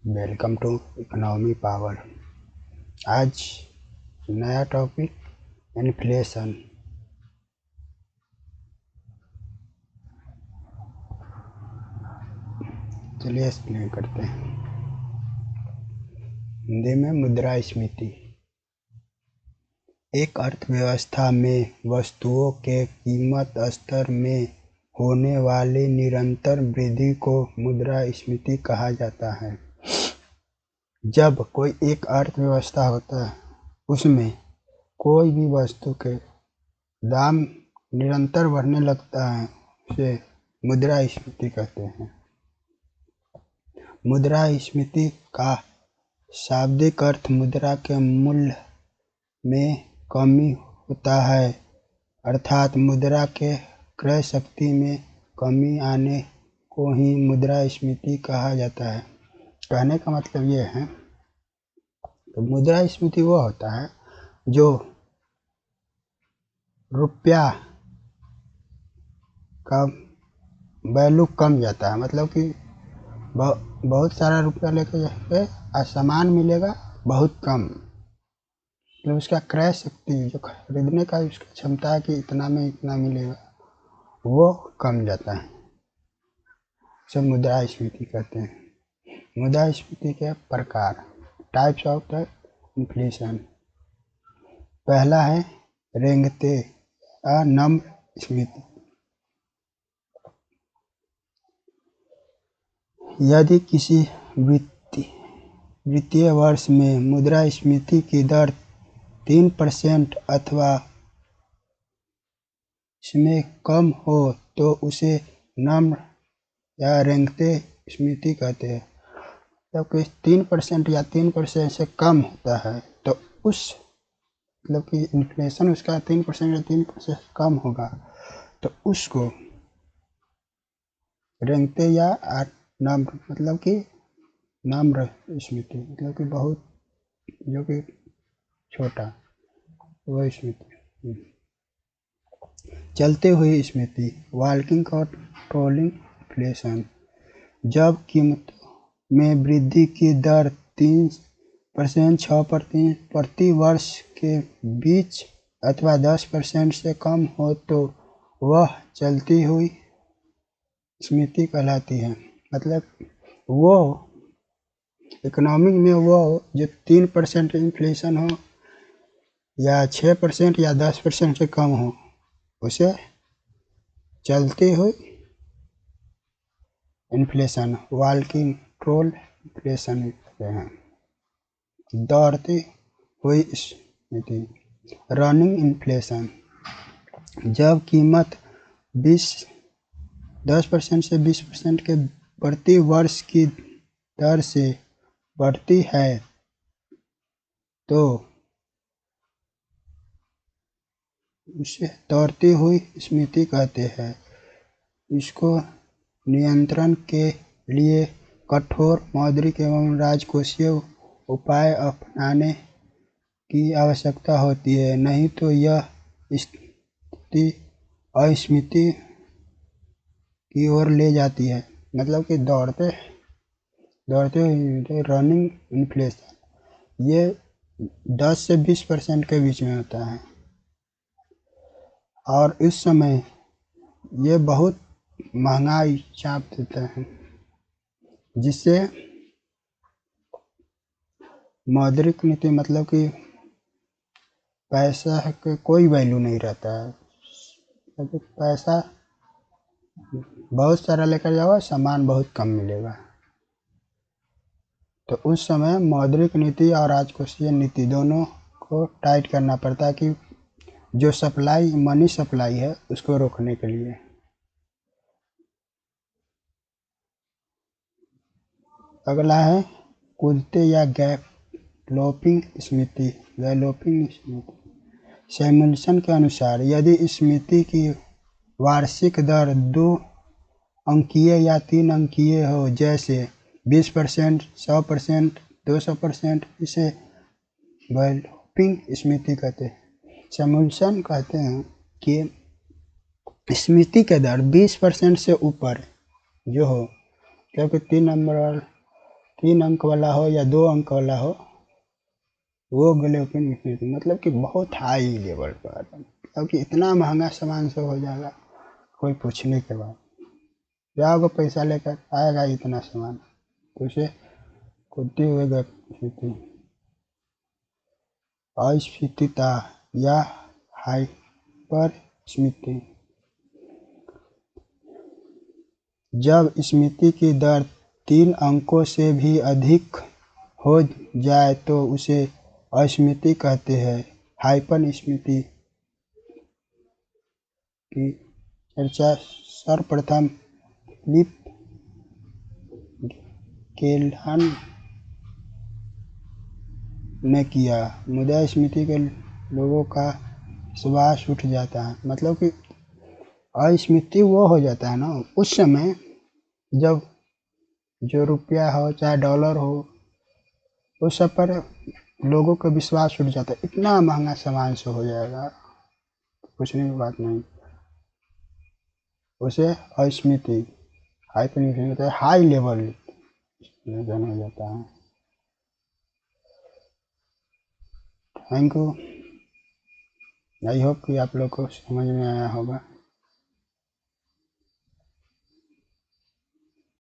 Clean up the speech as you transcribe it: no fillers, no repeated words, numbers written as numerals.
Welcome to economy power. आज नया topic inflation. चलिए एक्सप्लेन करते हैं। हिंदी में मुद्रास्फीति एक अर्थव्यवस्था में वस्तुओं के कीमत स्तर में होने वाली निरंतर वृद्धि को मुद्रास्फीति कहा जाता है। जब कोई एक अर्थव्यवस्था होता है उसमें कोई भी वस्तु के दाम निरंतर बढ़ने लगता है, उसे मुद्रास्फीति कहते हैं। मुद्रास्फीति का शाब्दिक अर्थ मुद्रा के मूल्य में कमी होता है, अर्थात मुद्रा के क्रय शक्ति में कमी आने को ही मुद्रास्फीति कहा जाता है। कहने का मतलब ये है कि मुद्रास्फीति वो होता है जो रुपया का वैल्यू कम जाता है, मतलब कि बहुत सारा रुपया लेके जाके सामान मिलेगा बहुत कम, तो उसका क्रय शक्ति जो खरीदने का उसकी क्षमता है कि इतना में इतना मिलेगा, वो कम जाता है। सब मुद्रास्फीति कहते हैं। मुद्रास्फीति के प्रकार, टाइप्स ऑफ द इन्फ्लेशन। पहला है रेंगते या नम्रस्फीति। यदि किसी वित्तीय वर्ष में मुद्रास्फीति की दर 3% अथवा इसमें कम हो तो उसे नम्र या रेंगते स्फीति कहते हैं। जब कि 3% या 3% से कम होता है तो उस मतलब कि इन्फ्लेशन उसका 3% या 3% कम होगा तो उसको रेंगते या नम्र, मतलब कि नम्र स्फीति, मतलब कि बहुत जो कि छोटा, वो स्फीति। चलते हुए स्फीति, वॉकिंग और ट्रोलिंग इन्फ्लेशन। जब कीमतों में वृद्धि की दर 3%, 6% प्रति वर्ष के बीच अथवा 10% से कम हो तो वह चलती हुई स्फीति कहलाती है। मतलब वो इकोनॉमिक में वो जो 3% इन्फ्लेशन हो या 6% या 10% से कम हो, उसे चलती हुई इन्फ्लेशन, वॉकिंग ट्रोल इन्फ्लेशन कहते हैं। दौड़ती हुई स्फीति, रनिंग इन्फ्लेशन। जब कीमत 10% से 20% के प्रति वर्ष की दर से बढ़ती है तो उसे दौड़ती हुई स्फीति कहते हैं। इसको नियंत्रण के लिए कठोर मौद्रिक एवं राजकोषीय उपाय अपनाने की आवश्यकता होती है, नहीं तो यह स्थिति अस्फीति की ओर ले जाती है। मतलब कि दौड़ते हुए रनिंग इन्फ्लेशन, ये 10 से 20% के बीच में होता है और इस समय ये बहुत महंगाई चाप देता है, जिससे मौद्रिक नीति, मतलब कि पैसा का कोई वैल्यू नहीं रहता है। क्योंकि पैसा बहुत सारा लेकर जाओ, सामान बहुत कम मिलेगा, तो उस समय मौद्रिक नीति और राजकोषीय नीति दोनों को टाइट करना पड़ता है कि जो सप्लाई मनी सप्लाई है उसको रोकने के लिए। अगला है कूदते या गैलोपिंग स्फीति। सिमुलेशन के अनुसार यदि स्फीति की वार्षिक दर 2 अंकीय या 3 अंकीय हो, जैसे 20%, 100%, 200%, इसे गैलोपिंग स्फीति कहते हैं। सिमुलेशन कहते हैं कि स्फीति के दर 20% से ऊपर जो हो, क्योंकि 3 नंबर 3 अंक वाला हो या 2 अंक वाला हो, वो ग्लोपिन स्मृति मतलब कि बहुत हाई लेवल पर, मतलब कि इतना महंगा सामान सब हो जाएगा कोई पूछने के बाद। जाओगे पैसा लेकर आएगा इतना सामान, तो उसे कुत्ते हुए स्मृति, अस्फीतता या हाइपर स्मृति, जब स्मृति की दर 3 अंकों से भी अधिक हो जाए तो उसे अस्मृति कहते हैं। हाइपर स्मृति की चर्चा सर्वप्रथम फिलिप केल्हन ने किया। मुदा स्मृति के लोगों का विश्वास उठ जाता है, मतलब कि अस्मृति वो हो जाता है ना उस समय जब जो रुपया हो चाहे डॉलर हो, उस सब पर लोगों का विश्वास उठ जाता है, इतना महंगा सामान से हो जाएगा, पूछने की बात नहीं। उसे अस्मृति हाइपर होता है, हाई लेवल हो जाता है। थैंक यू, आई होप कि आप लोग को समझ में आया होगा।